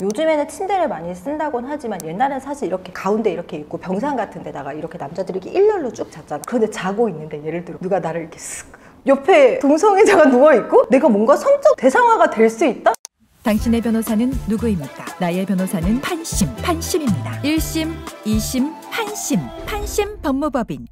요즘에는 침대를 많이 쓴다곤 하지만 옛날엔 사실 이렇게 가운데 이렇게 있고 병상 같은 데다가 이렇게 남자들이 이렇게 일렬로 쭉 잤잖아. 그런데 자고 있는데 예를 들어 누가 나를 이렇게 쓱 옆에 동성애자가 누워있고 내가 뭔가 성적 대상화가 될 수 있다? 당신의 변호사는 누구입니까? 나의 변호사는 판심입니다. 1심, 2심, 판심 법무법인.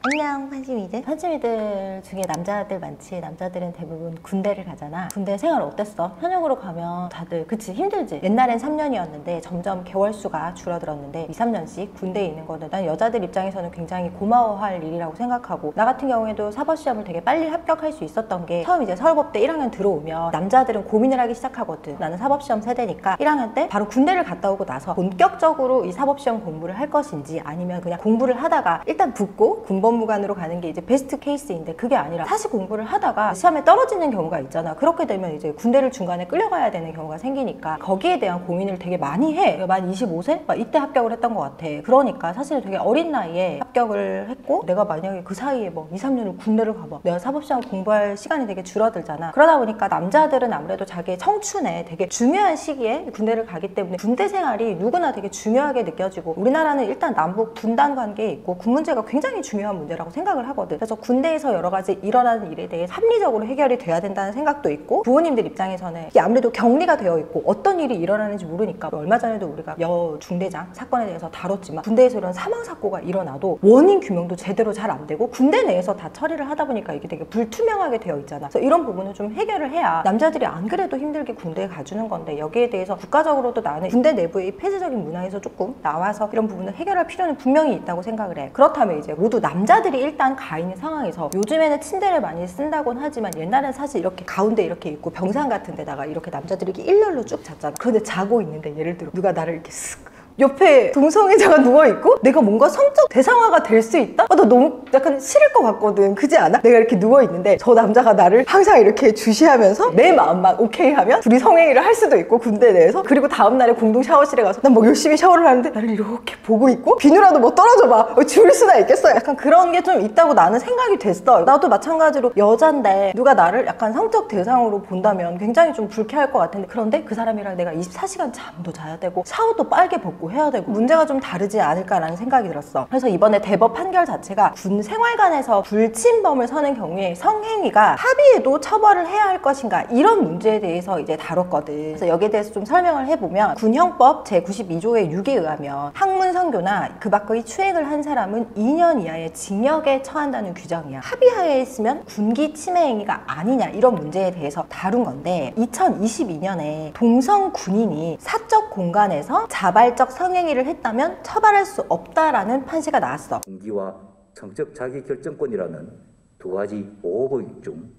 안녕 판심이들. 판심이들 중에 남자들 많지. 남자들은 대부분 군대를 가잖아. 군대 생활 어땠어? 현역으로 가면 다들 그치 힘들지. 옛날엔 3년이었는데 점점 개월수가 줄어들었는데 2, 3년씩 군대에 있는 거는 난 여자들 입장에서는 굉장히 고마워할 일이라고 생각하고, 나 같은 경우에도 사법시험을 되게 빨리 합격할 수 있었던 게 처음 이제 서울법대 1학년 들어오면 남자들은 고민을 하기 시작하거든. 나는 사법시험 세대니까 1학년 때 바로 군대를 갔다 오고 나서 본격적으로 이 사법시험 공부를 할 것인지 아니면 그냥 공부를 하다가 일단 붙고 군법무관으로 가는 게 이제 베스트 케이스인데, 그게 아니라 다시 공부를 하다가 시험에 떨어지는 경우가 있잖아. 그렇게 되면 이제 군대를 중간에 끌려가야 되는 경우가 생기니까 거기에 대한 고민을 되게 많이 해. 만 25세? 막 이때 합격을 했던 것 같아. 그러니까 사실 되게 어린 나이에 합격을 했고, 내가 만약에 그 사이에 뭐 2, 3년을 군대를 가봐, 내가 사법시험 공부할 시간이 되게 줄어들잖아. 그러다 보니까 남자들은 아무래도 자기의 청춘에 되게 중요한 시기에 군대를 가기 때문에 군대 생활이 누구나 되게 중요하게 느껴지고, 우리나라는 일단 남북 분단 관계에 있고 군 문제가 굉장히 중요한 문제라고 생각을 하거든. 그래서 군대에서 여러 가지 일어나는 일에 대해 합리적으로 해결이 돼야 된다는 생각도 있고, 부모님들 입장에서는 이게 아무래도 격리가 되어 있고 어떤 일이 일어나는지 모르니까, 얼마 전에도 우리가 여 중대장 사건에 대해서 다뤘지만 군대에서 이런 사망 사고가 일어나도 원인 규명도 제대로 잘 안 되고 군대 내에서 다 처리를 하다 보니까 이게 되게 불투명하게 되어 있잖아. 그래서 이런 부분을 좀 해결을 해야 남자들이 안 그래도 힘들게 군대에 가주는 건데, 여기에 대해서 국가적으로도 나는 군대 내부의 폐쇄적인 문화에서 조금 나와서 이런 부분을 해결할 필요는 분명히 있다고 생각을 해. 그렇다면 이제 모두 남자들이 일단 가 있는 상황에서, 요즘에는 침대를 많이 쓴다곤 하지만 옛날엔 사실 이렇게 가운데 이렇게 있고 병상 같은 데다가 이렇게 남자들이 이렇게 일렬로 쭉 잤잖아. 그런데 자고 있는데 예를 들어 누가 나를 이렇게 쓱 옆에 동성애자가 누워있고 내가 뭔가 성적 대상화가 될 수 있다? 나 너무 약간 싫을 것 같거든. 그지 않아? 내가 이렇게 누워있는데 저 남자가 나를 항상 이렇게 주시하면서 내 마음만 오케이 하면 둘이 성행위를 할 수도 있고, 군대 내에서. 그리고 다음날에 공동 샤워실에 가서 난 뭐 열심히 샤워를 하는데 나를 이렇게 보고 있고 비누라도 뭐 떨어져 봐. 줄 수나 있겠어? 약간 그런 게 좀 있다고 나는 생각이 됐어. 나도 마찬가지로 여잔데 누가 나를 약간 성적 대상으로 본다면 굉장히 좀 불쾌할 것 같은데, 그런데 그 사람이랑 내가 24시간 잠도 자야 되고 샤워도 빨개 벗고 해야 되고 문제가 좀 다르지 않을까라는 생각이 들었어. 그래서 이번에 대법 판결 자체가 군 생활관에서 불침범을 서는 경우에 성행위가 합의에도 처벌을 해야 할 것인가, 이런 문제에 대해서 이제 다뤘거든. 그래서 여기에 대해서 좀 설명을 해보면, 군형법 제92조의 6에 의하면 학문성교나 그 밖의 추행을 한 사람은 2년 이하의 징역에 처한다는 규정이야. 합의하에 했으면 군기 침해 행위가 아니냐, 이런 문제에 대해서 다룬 건데, 2022년에 동성 군인이 사적 공간에서 자발적 성행위를 했다면 처벌할 수 없다라는 판시가 나왔어. 군기와 성적 자기결정권이라는 두 가지 보호법 중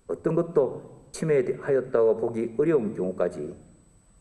어떤 것도 침해하였다고 보기 어려운 경우까지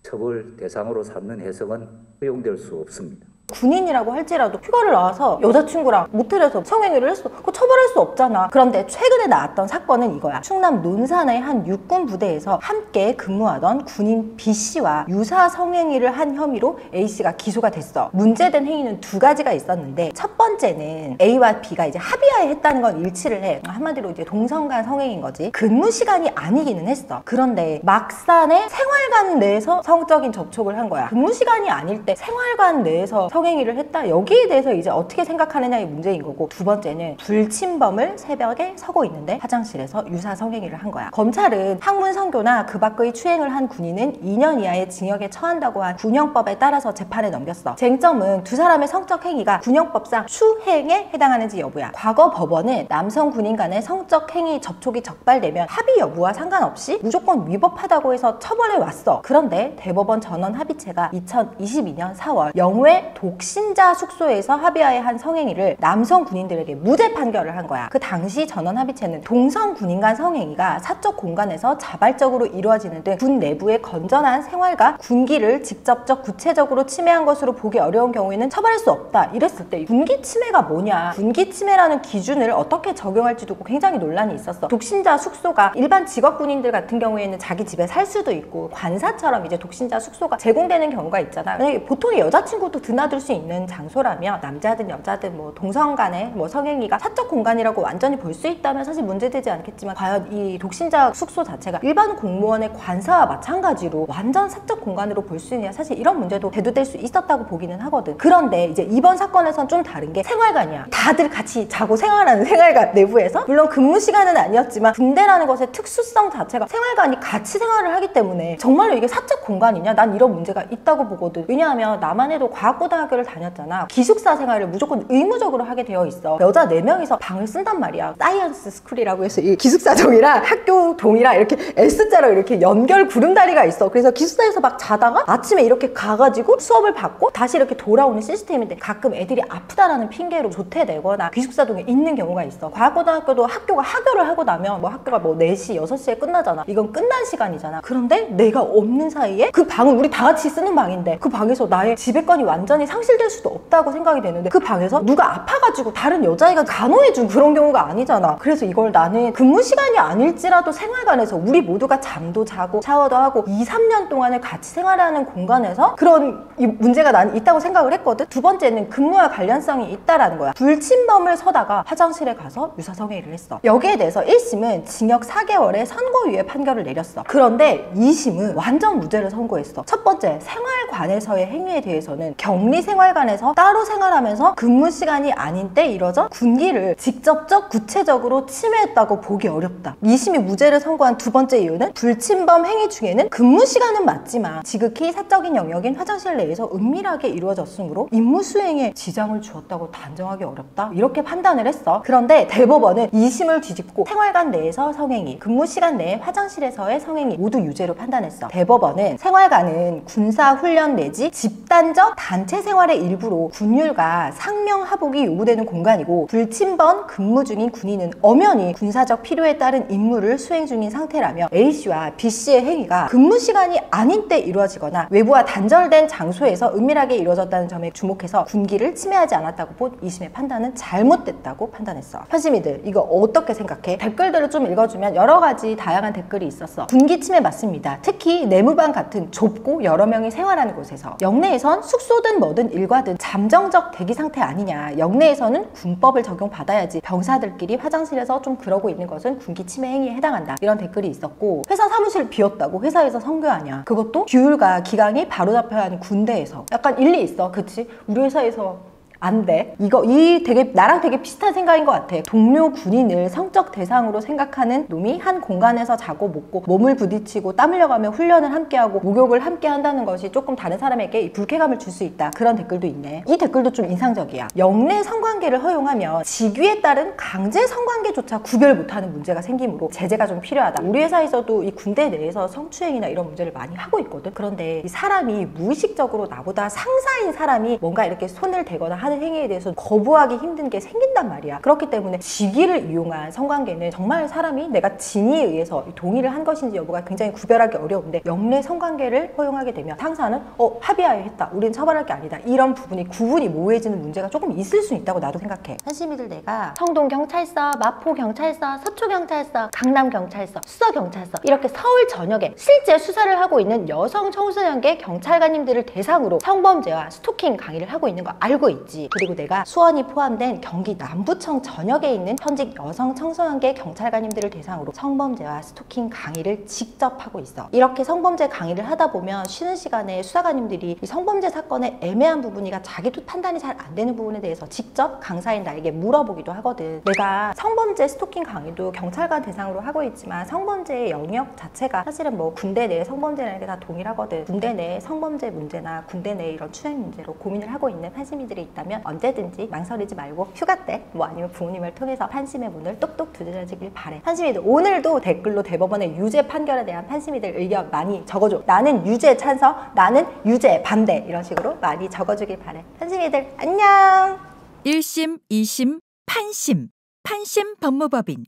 처벌 대상으로 삼는 해석은 허용될 수 없습니다. 군인이라고 할지라도 휴가를 나와서 여자친구랑 모텔에서 성행위를 했어. 그거 처벌할 수 없잖아. 그런데 최근에 나왔던 사건은 이거야. 충남 논산의 한 육군 부대에서 함께 근무하던 군인 B씨와 유사 성행위를 한 혐의로 A씨가 기소가 됐어. 문제된 행위는 두 가지가 있었는데, 첫 번째는 A와 B가 이제 합의하에 했다는 건 일치를 해. 한마디로 이제 동성간 성행인 거지. 근무 시간이 아니기는 했어. 그런데 막산에 생활관 내에서 성적인 접촉을 한 거야. 근무 시간이 아닐 때 생활관 내에서 성행위를 했다? 여기에 대해서 이제 어떻게 생각하느냐의 문제인 거고, 두 번째는 불침범을 새벽에 서고 있는데 화장실에서 유사 성행위를 한 거야. 검찰은 학문성교나 그 밖의 추행을 한 군인은 2년 이하의 징역에 처한다고 한 군형법에 따라서 재판에 넘겼어. 쟁점은 두 사람의 성적 행위가 군형법상 추행에 해당하는지 여부야. 과거 법원은 남성 군인 간의 성적 행위 접촉이 적발되면 합의 여부와 상관없이 무조건 위법하다고 해서 처벌해 왔어. 그런데 대법원 전원 합의체가 2022년 4월 영회 독신자 숙소에서 합의하에 한 성행위를 남성 군인들에게 무죄 판결을 한 거야. 그 당시 전원 합의체는 동성 군인 간 성행위가 사적 공간에서 자발적으로 이루어지는 등 군 내부의 건전한 생활과 군기를 직접적 구체적으로 침해한 것으로 보기 어려운 경우에는 처벌할 수 없다, 이랬을 때 군기 침해가 뭐냐, 군기 침해라는 기준을 어떻게 적용할지 두고 굉장히 논란이 있었어. 독신자 숙소가 일반 직업 군인들 같은 경우에는 자기 집에 살 수도 있고 관사처럼 이제 독신자 숙소가 제공되는 경우가 있잖아. 만약에 보통의 여자친구도 드나들 쓸 수 있는 장소라면 남자든 여자든 뭐 동성 간의 뭐 성행위가 사적 공간이라고 완전히 볼 수 있다면 사실 문제되지 않겠지만 과연 이 독신자 숙소 자체가 일반 공무원의 관사와 마찬가지로 완전 사적 공간으로 볼 수 있냐, 사실 이런 문제도 대두될 수 있었다고 보기는 하거든. 그런데 이제 이번 사건에선 좀 다른 게 생활관이야. 다들 같이 자고 생활하는 생활관 내부에서, 물론 근무 시간은 아니었지만 군대라는 것의 특수성 자체가 생활관이 같이 생활을 하기 때문에 정말로 이게 사적 공간이냐? 난 이런 문제가 있다고 보거든. 왜냐하면 나만 해도 과학고등학교를 다녔잖아. 기숙사 생활을 무조건 의무적으로 하게 되어 있어. 여자 4명이서 방을 쓴단 말이야. 사이언스 스쿨이라고 해서 이 기숙사동이랑 학교 동이랑 이렇게 S자로 이렇게 연결 구름다리가 있어. 그래서 기숙사에서 막 자다가 아침에 이렇게 가가지고 수업을 받고 다시 이렇게 돌아오는 시스템인데, 가끔 애들이 아프다라는 핑계로 조퇴되거나 기숙사동에 있는 경우가 있어. 과학고등학교도 학교가 하교를 하고 나면 뭐 학교가 뭐 4시, 6시에 끝나잖아. 이건 끝난 시간이잖아. 그런데 내가 없는 사이에 그 방은 우리 다 같이 쓰는 방인데 그 방에서 나의 지배권이 완전히 상실될 수도 없다고 생각이 되는데, 그 방에서 누가 아파가지고 다른 여자애가 간호해준 그런 경우가 아니잖아. 그래서 이걸 나는 근무 시간이 아닐지라도 생활관에서 우리 모두가 잠도 자고 샤워도 하고 2, 3년 동안을 같이 생활하는 공간에서 그런 이 문제가 난 있다고 생각을 했거든. 두 번째는 근무와 관련성이 있다라는 거야. 불침범을 서다가 화장실에 가서 유사성애를 했어. 여기에 대해서 1심은 징역 4개월의 선고유예 판결을 내렸어. 그런데 2심은 완전 무죄를 선고했어. 첫 번째, 생활관에서의 행위에 대해서는 격리생활관에서 따로 생활하면서 근무 시간이 아닌 때 이뤄져 군기를 직접적 구체적으로 침해했다고 보기 어렵다. 2심이 무죄를 선고한 두 번째 이유는 불침범 행위 중에는 근무 시간은 맞지만 지극히 사적인 영역인 화장실 내에서 은밀하게 이루어졌으므로 임무 수행에 지장을 주었다고 단정하기 어렵다, 이렇게 판단을 했어. 그런데 대법원은 2심을 뒤집고 생활관 내에서 성행위, 근무 시간 내에 화장실에서의 성행위 모두 유죄로 판단했어. 대법원은 생활관은 군사훈련 내지 집단적 단체 생활의 일부로 군율과 상명하복이 요구되는 공간이고, 불침범 근무 중인 군인은 엄연히 군사적 필요에 따른 임무를 수행 중인 상태라며 A씨와 B씨의 행위가 근무 시간이 아닌 때 이루어지거나 외부와 단절된 장소에서 은밀하게 이루어졌다는 점에 주목해서 군기를 침해하지 않았다고 본 2심의 판단은 잘못됐다고 판단했어. 편심이들, 이거 어떻게 생각해? 댓글들을 좀 읽어주면 여러 가지 다양한 댓글이 있었어. 군기 침해 맞습니다. 특히 내무반 같은 좁고 여러 명이 생활하는 곳에서. 영내에선 숙소든 뭐든 일과든 잠정적 대기 상태 아니냐. 영내에서는 군법을 적용받아야지 병사들끼리 화장실에서 좀 그러고 있는 것은 군기 침해 행위에 해당한다, 이런 댓글이 있었고, 회사 사무실 비었다고 회사에서 성교하냐, 그것도 규율과 기강이 바로잡혀야 하는 군대에서. 약간 일리 있어. 그치? 우리 회사에서 안 돼. 이 되게 나랑 되게 비슷한 생각인 것 같아. 동료 군인을 성적 대상으로 생각하는 놈이 한 공간에서 자고 먹고 몸을 부딪히고 땀 흘려가며 훈련을 함께하고 목욕을 함께 한다는 것이 조금 다른 사람에게 불쾌감을 줄 수 있다, 그런 댓글도 있네. 이 댓글도 좀 인상적이야. 영내 성관계를 허용하면 직위에 따른 강제 성관계조차 구별 못하는 문제가 생기므로 제재가 좀 필요하다. 우리 회사에서도 이 군대 내에서 성추행이나 이런 문제를 많이 하고 있거든. 그런데 이 사람이 무의식적으로 나보다 상사인 사람이 뭔가 이렇게 손을 대거나 하는 행위에 대해서 거부하기 힘든 게 생긴단 말이야. 그렇기 때문에 직위를 이용한 성관계는 정말 사람이 내가 진의에 의해서 동의를 한 것인지 여부가 굉장히 구별하기 어려운데, 영내 성관계를 허용하게 되면 상사는 합의하에 했다, 우린 처벌할 게 아니다, 이런 부분이 구분이 모호해지는 문제가 조금 있을 수 있다고 나도 생각해. 현심이들, 내가 성동경찰서, 마포경찰서, 서초경찰서, 강남경찰서, 수서경찰서 이렇게 서울 전역에 실제 수사를 하고 있는 여성 청소년계 경찰관님들을 대상으로 성범죄와 스토킹 강의를 하고 있는 거 알고 있지. 그리고 내가 수원이 포함된 경기 남부청 전역에 있는 현직 여성 청소년계 경찰관님들을 대상으로 성범죄와 스토킹 강의를 직접 하고 있어. 이렇게 성범죄 강의를 하다 보면 쉬는 시간에 수사관님들이 이 성범죄 사건의 애매한 부분이가 자기도 판단이 잘 안 되는 부분에 대해서 직접 강사인 나에게 물어보기도 하거든. 내가 성범죄 스토킹 강의도 경찰관 대상으로 하고 있지만 성범죄의 영역 자체가 사실은 뭐 군대 내의 성범죄라는 게 다 동일하거든. 군대 내의 성범죄 문제나 군대 내의 이런 추행 문제로 고민을 하고 있는 판심이들이 있다면 언제든지 망설이지 말고 휴가 때 뭐 아니면 부모님을 통해서 판심의 문을 똑똑 두드려지길 바래. 판심이들, 오늘도 댓글로 대법원의 유죄 판결에 대한 판심이들 의견 많이 적어줘. 나는 유죄 찬성, 나는 유죄 반대, 이런 식으로 많이 적어주길 바래. 판심이들 안녕. 1심, 2심, 판심. 판심 법무법인